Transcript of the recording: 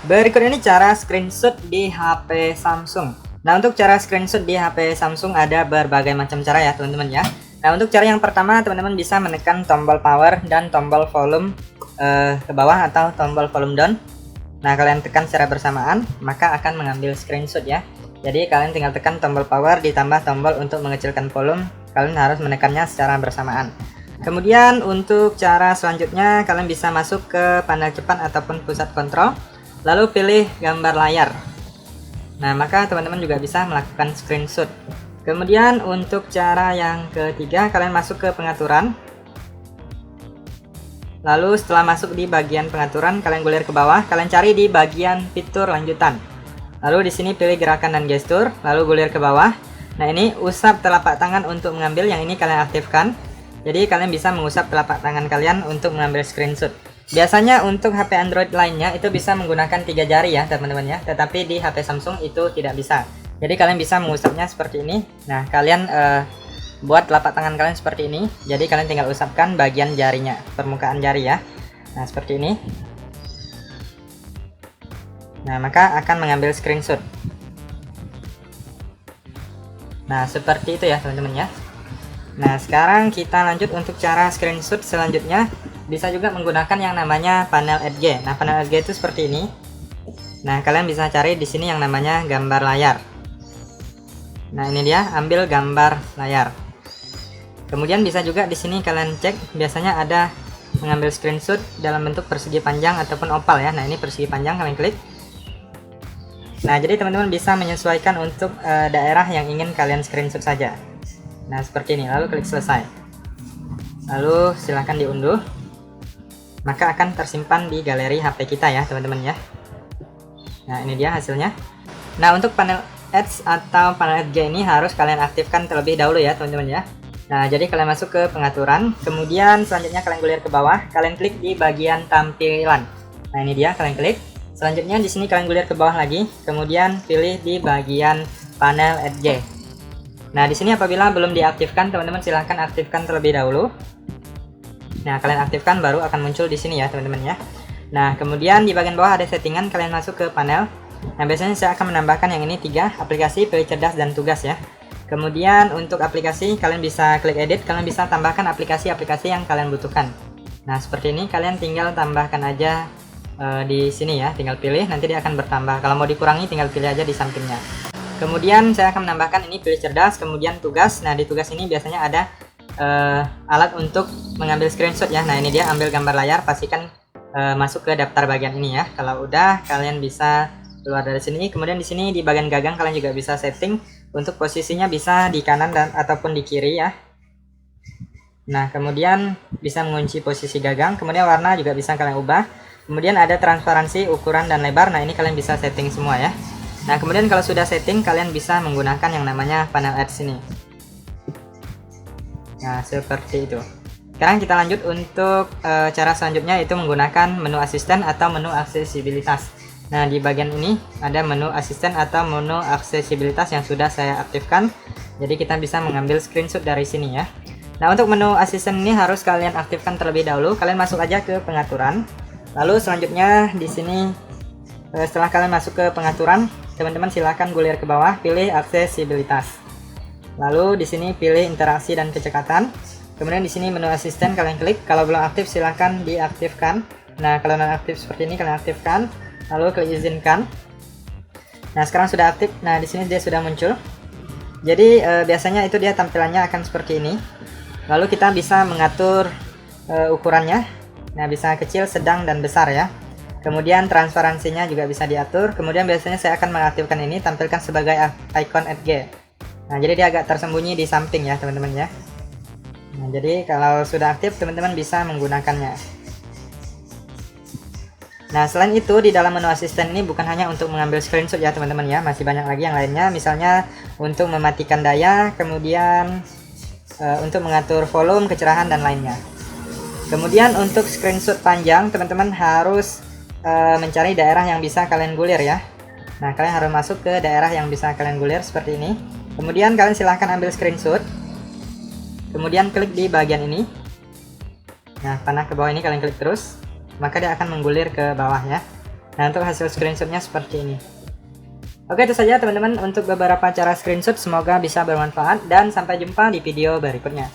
Berikut ini cara screenshot di HP Samsung. Nah, untuk cara screenshot di HP Samsung ada berbagai macam cara ya teman-teman ya. Nah, untuk cara yang pertama teman-teman bisa menekan tombol power dan tombol volume ke bawah atau tombol volume down. Nah, kalian tekan secara bersamaan maka akan mengambil screenshot ya. Jadi kalian tinggal tekan tombol power ditambah tombol untuk mengecilkan volume. Kalian harus menekannya secara bersamaan. Kemudian untuk cara selanjutnya kalian bisa masuk ke panel cepat ataupun pusat kontrol, lalu pilih gambar layar. Nah, maka teman-teman juga bisa melakukan screenshot. Kemudian untuk cara yang ketiga kalian masuk ke pengaturan. Lalu setelah masuk di bagian pengaturan kalian gulir ke bawah, kalian cari di bagian fitur lanjutan. Lalu di sini pilih gerakan dan gestur, lalu gulir ke bawah. Nah, ini usap telapak tangan untuk mengambil, yang ini kalian aktifkan. Jadi kalian bisa mengusap telapak tangan kalian untuk mengambil screenshot. Biasanya untuk HP Android lainnya itu bisa menggunakan 3 jari ya teman-teman ya, tetapi di HP Samsung itu tidak bisa. Jadi kalian bisa mengusapnya seperti ini. Nah, kalian buat telapak tangan kalian seperti ini. Jadi kalian tinggal usapkan bagian jarinya, permukaan jari ya. Nah, seperti ini. Nah, maka akan mengambil screenshot. Nah, seperti itu ya teman-teman ya. Nah, sekarang kita lanjut untuk cara screenshot selanjutnya. Bisa juga menggunakan yang namanya panel edge. Nah, panel edge itu seperti ini. Nah, kalian bisa cari di sini yang namanya gambar layar. Nah, ini dia, ambil gambar layar. Kemudian bisa juga di sini kalian cek, biasanya ada mengambil screenshot dalam bentuk persegi panjang ataupun oval ya. Nah, ini persegi panjang, kalian klik. Nah, jadi teman-teman bisa menyesuaikan untuk daerah yang ingin kalian screenshot saja. Nah, seperti ini, lalu klik selesai. Lalu silahkan diunduh. Maka akan tersimpan di galeri HP kita ya teman-teman ya. Nah, ini dia hasilnya. Nah, untuk panel Edge atau panel Edge ini harus kalian aktifkan terlebih dahulu ya teman-teman ya. Nah, jadi kalian masuk ke pengaturan, kemudian selanjutnya kalian gulir ke bawah, kalian klik di bagian tampilan. Nah, ini dia, kalian klik. Selanjutnya di sini kalian gulir ke bawah lagi, kemudian pilih di bagian panel Edge. Nah, di sini apabila belum diaktifkan, teman-teman silahkan aktifkan terlebih dahulu. Nah, kalian aktifkan baru akan muncul di sini ya, teman-teman ya. Nah, kemudian di bagian bawah ada settingan, kalian masuk ke panel. Nah, biasanya saya akan menambahkan yang ini 3, aplikasi, pilih cerdas dan tugas ya. Kemudian untuk aplikasi, kalian bisa klik edit, kalian bisa tambahkan aplikasi-aplikasi yang kalian butuhkan. Nah, seperti ini kalian tinggal tambahkan aja di sini ya, tinggal pilih, nanti dia akan bertambah. Kalau mau dikurangi tinggal pilih aja di sampingnya. Kemudian saya akan menambahkan ini pilih cerdas, kemudian tugas. Nah, di tugas ini biasanya ada alat untuk mengambil screenshot ya. Nah, ini dia, ambil gambar layar, pastikan masuk ke daftar bagian ini ya. Kalau udah, kalian bisa keluar dari sini. Kemudian di sini di bagian gagang kalian juga bisa setting untuk posisinya, bisa di kanan dan ataupun di kiri ya. Nah, kemudian bisa mengunci posisi gagang. Kemudian warna juga bisa kalian ubah. Kemudian ada transparansi, ukuran dan lebar. Nah, ini kalian bisa setting semua ya. Nah, kemudian kalau sudah setting, kalian bisa menggunakan yang namanya panel Edge ini. Nah, seperti itu. Sekarang kita lanjut untuk cara selanjutnya, yaitu menggunakan menu asisten atau menu aksesibilitas. Nah, di bagian ini ada menu asisten atau menu aksesibilitas yang sudah saya aktifkan. Jadi kita bisa mengambil screenshot dari sini ya. Nah, untuk menu asisten ini harus kalian aktifkan terlebih dahulu. Kalian masuk aja ke pengaturan. Lalu selanjutnya di sini setelah kalian masuk ke pengaturan, teman-teman silahkan gulir ke bawah, pilih aksesibilitas. Lalu di sini pilih interaksi dan kecekatan. Kemudian di sini menu asisten kalian klik. Kalau belum aktif silahkan diaktifkan. Nah, kalau non aktif seperti ini kalian aktifkan. Lalu klik izinkan. Nah, sekarang sudah aktif. Nah, di sini dia sudah muncul. Jadi biasanya itu dia tampilannya akan seperti ini. Lalu kita bisa mengatur ukurannya. Nah, bisa kecil, sedang, dan besar ya. Kemudian transparansinya juga bisa diatur. Kemudian biasanya saya akan mengaktifkan ini, tampilkan sebagai icon edge. Nah, jadi dia agak tersembunyi di samping ya teman-teman ya. Nah, jadi kalau sudah aktif teman-teman bisa menggunakannya. Nah, selain itu di dalam menu asisten ini bukan hanya untuk mengambil screenshot ya teman-teman ya, masih banyak lagi yang lainnya. Misalnya untuk mematikan daya, kemudian untuk mengatur volume, kecerahan, dan lainnya. Kemudian untuk screenshot panjang, teman-teman harus mencari daerah yang bisa kalian gulir ya. Nah, kalian harus masuk ke daerah yang bisa kalian gulir seperti ini. Kemudian kalian silahkan ambil screenshot. Kemudian klik di bagian ini. Nah, panah ke bawah ini kalian klik terus, maka dia akan menggulir ke bawah ya. Nah, untuk hasil screenshotnya seperti ini. Oke, itu saja teman-teman untuk beberapa cara screenshot, semoga bisa bermanfaat dan sampai jumpa di video berikutnya.